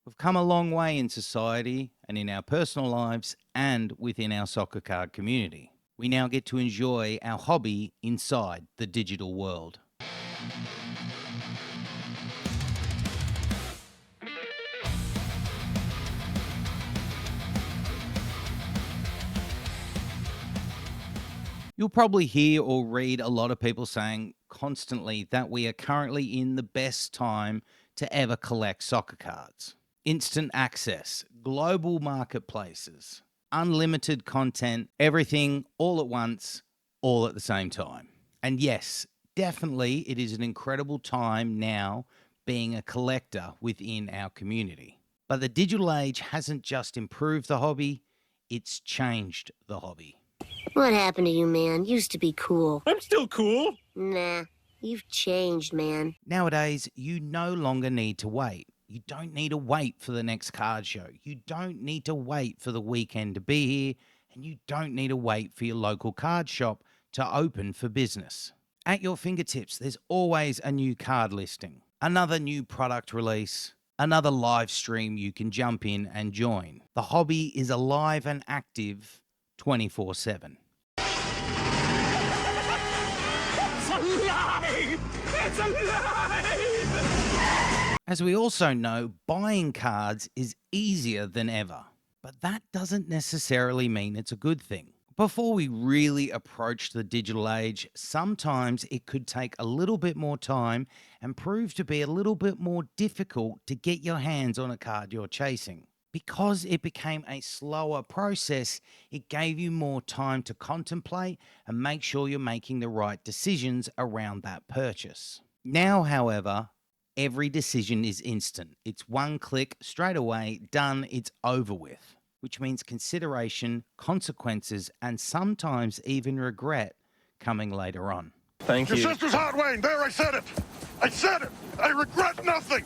We've come a long way in society and in our personal lives and within our soccer card community. We now get to enjoy our hobby inside the digital world. You'll probably hear or read a lot of people saying constantly that we are currently in the best time to ever collect soccer cards. Instant access, global marketplaces, unlimited content, everything all at once, all at the same time. And yes, definitely it is an incredible time now being a collector within our community. But the digital age hasn't just improved the hobby, it's changed the hobby. What happened to you, man? Used to be cool. I'm still cool. Nah, you've changed, man. Nowadays, you no longer need to wait. You don't need to wait for the next card show. You don't need to wait for the weekend to be here. And you don't need to wait for your local card shop to open for business. At your fingertips, there's always a new card listing, another new product release, another live stream you can jump in and join. The hobby is alive and active 24/7. It's alive! It's alive! As we also know, buying cards is easier than ever, but that doesn't necessarily mean it's a good thing. Before we really approach the digital age, sometimes it could take a little bit more time and prove to be a little bit more difficult to get your hands on a card you're chasing. Because it became a slower process, it gave you more time to contemplate and make sure you're making the right decisions around that purchase. Now, however, every decision is instant. It's one click, straight away, done, it's over with, which means consideration, consequences, and sometimes even regret coming later on. Thank Your you. sister's hot, Wayne. There, I said it. I said it. I regret nothing.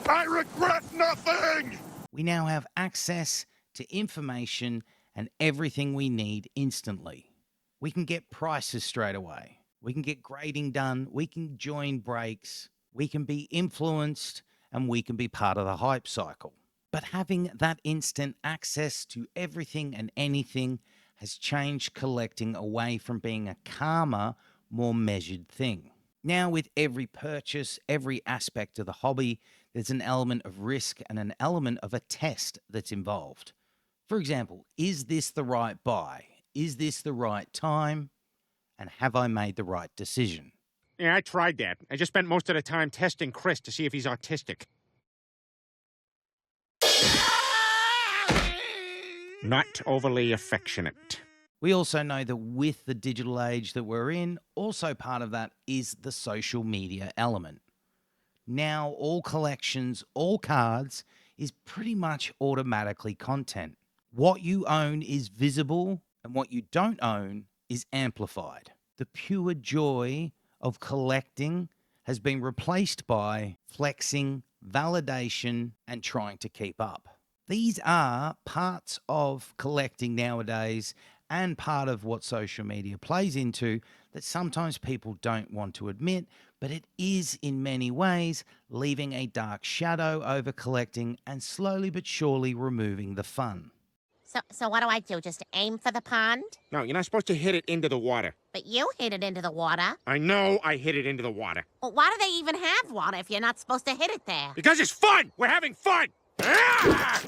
I regret nothing. We now have access to information and everything we need instantly. We can get prices straight away. We can get grading done. We can join breaks. We can be influenced and we can be part of the hype cycle. But having that instant access to everything and anything has changed collecting away from being a calmer, more measured thing. Now, with every purchase, every aspect of the hobby, there's an element of risk and an element of a test that's involved. For example, is this the right buy? Is this the right time? And have I made the right decision? Yeah, I tried that. I just spent most of the time testing Chris to see if he's autistic. Not overly affectionate. We also know that with the digital age that we're in, also part of that is the social media element. Now, all collections, all cards is pretty much automatically content. What you own is visible, and what you don't own is amplified. The pure joy of collecting has been replaced by flexing, validation, and trying to keep up. These are parts of collecting nowadays and part of what social media plays into that sometimes people don't want to admit, but it is in many ways leaving a dark shadow over collecting and slowly but surely removing the fun. So what do I do? Just aim for the pond? No, you're not supposed to hit it into the water. But you hit it into the water. I know I hit it into the water. Well, why do they even have water if you're not supposed to hit it there? Because it's fun! We're having fun! Ah!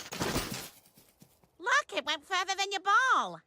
Look, it went further than your ball.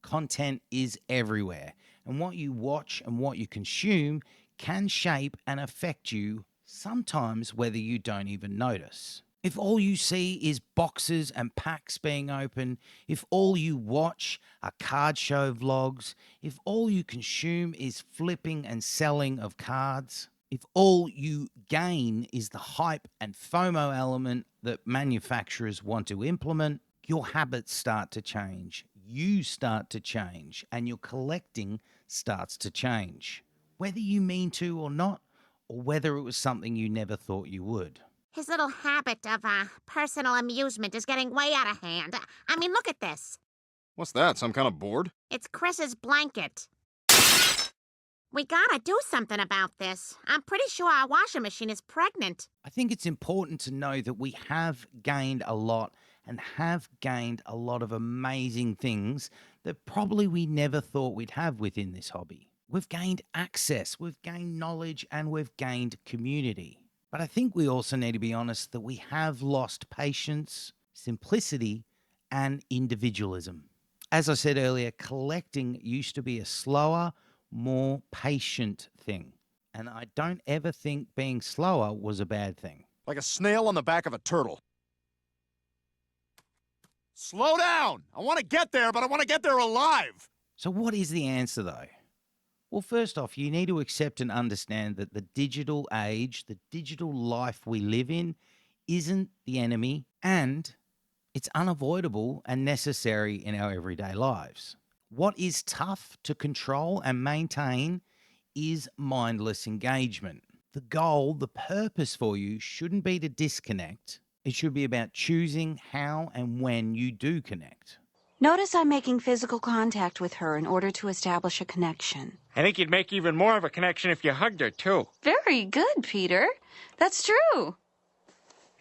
Content is everywhere, and what you watch and what you consume can shape and affect you, sometimes whether you don't even notice. If all you see is boxes and packs being open, if all you watch are card show vlogs, if all you consume is flipping and selling of cards, if all you gain is the hype and FOMO element that manufacturers want to implement, your habits start to change, you start to change, and your collecting starts to change. Whether you mean to or not, or whether it was something you never thought you would. His little habit of personal amusement is getting way out of hand. I mean, look at this. What's that? Some kind of board? It's Chris's blanket. We gotta do something about this. I'm pretty sure our washing machine is pregnant. I think it's important to know that we have gained a lot and have gained a lot of amazing things that probably we never thought we'd have within this hobby. We've gained access, we've gained knowledge, and we've gained community. But I think we also need to be honest that we have lost patience, simplicity, and individualism. As I said earlier, collecting used to be a slower, more patient thing. And I don't ever think being slower was a bad thing. Like a snail on the back of a turtle. Slow down! I want to get there, but I want to get there alive! So, what is the answer though? Well, first off, you need to accept and understand that the digital age, the digital life we live in, isn't the enemy, and it's unavoidable and necessary in our everyday lives. What is tough to control and maintain is mindless engagement. The goal, the purpose for you shouldn't be to disconnect. It should be about choosing how and when you do connect. Notice I'm making physical contact with her in order to establish a connection. I think you'd make even more of a connection if you hugged her, too. Very good, Peter. That's true.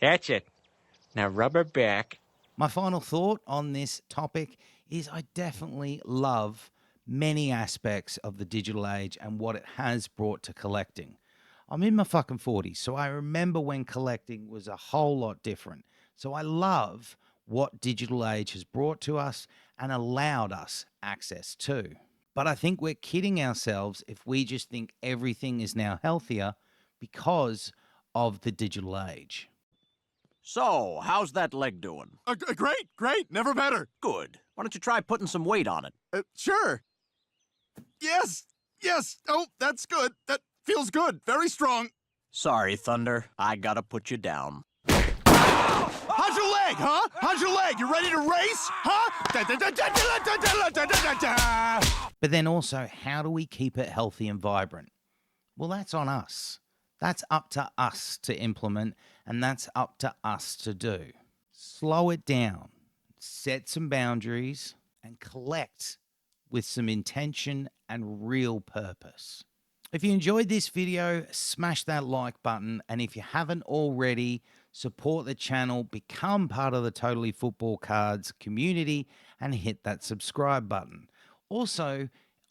That's it. Now rub her back. My final thought on this topic is I definitely love many aspects of the digital age and what it has brought to collecting. I'm in my fucking 40s, so I remember when collecting was a whole lot different. So I love what digital age has brought to us and allowed us access to. But I think we're kidding ourselves if we just think everything is now healthier because of the digital age. So, how's that leg doing? Great, never better. Good. Why don't you try putting some weight on it? Sure. Yes. Oh, that's good. That feels good. Very strong. Sorry, Thunder. I gotta put you down. How's your leg, huh? How's your leg? You ready to race? Huh? But then also, how do we keep it healthy and vibrant? Well, that's on us. That's up to us to implement, and that's up to us to do. Slow it down, set some boundaries, and collect with some intention and real purpose. If you enjoyed this video, smash that like button, and if you haven't already, support the channel, become part of the Totally Football Cards community, and hit that subscribe button. Also,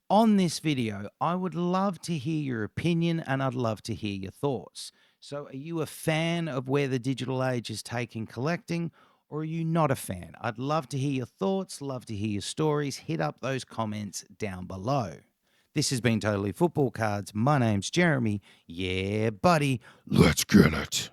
on this video, I would love to hear your opinion and I'd love to hear your thoughts. So are you a fan of where the digital age is taking collecting, or are you not a fan? I'd love to hear your thoughts, love to hear your stories. Hit up those comments down below. This has been Totally Football Cards. My name's Jeremy. Yeah, buddy. Let's get it.